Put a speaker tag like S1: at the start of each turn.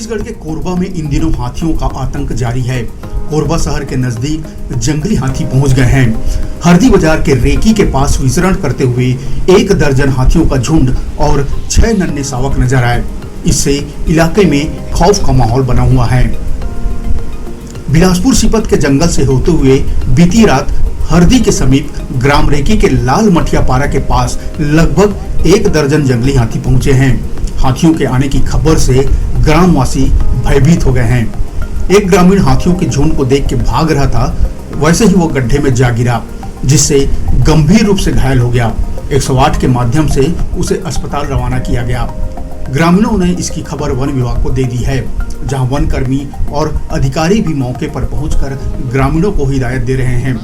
S1: छत्तीसगढ़ के कोरबा में इन दिनों हाथियों का आतंक जारी है। कोरबा शहर के नजदीक जंगली हाथी पहुंच गए हैं। हरदी बाजार के रेकी के पास विचरण करते हुए 1 दर्जन हाथियों का झुंड और 6 नन्हे शावक नजर आए। इससे इलाके में खौफ का माहौल बना हुआ है। बिलासपुर सिपत के जंगल से होते हुए बीती रात हरदी के समीप ग्राम रेकी के लाल मठिया पारा के पास लगभग 1 दर्जन जंगली हाथी पहुंचे हैं। हाथियों के आने की खबर से ग्रामवासी भयभीत हो गए हैं। एक ग्रामीण हाथियों के झुंड को देख के भाग रहा था, वैसे ही वो गड्ढे में जा गिरा, जिससे गंभीर रूप से घायल हो गया। 108 के माध्यम से उसे अस्पताल रवाना किया गया। ग्रामीणों ने इसकी खबर वन विभाग को दे दी है, जहां वन कर्मी और अधिकारी भी मौके पर पहुंचकर ग्रामीणों को हिदायत दे रहे हैं।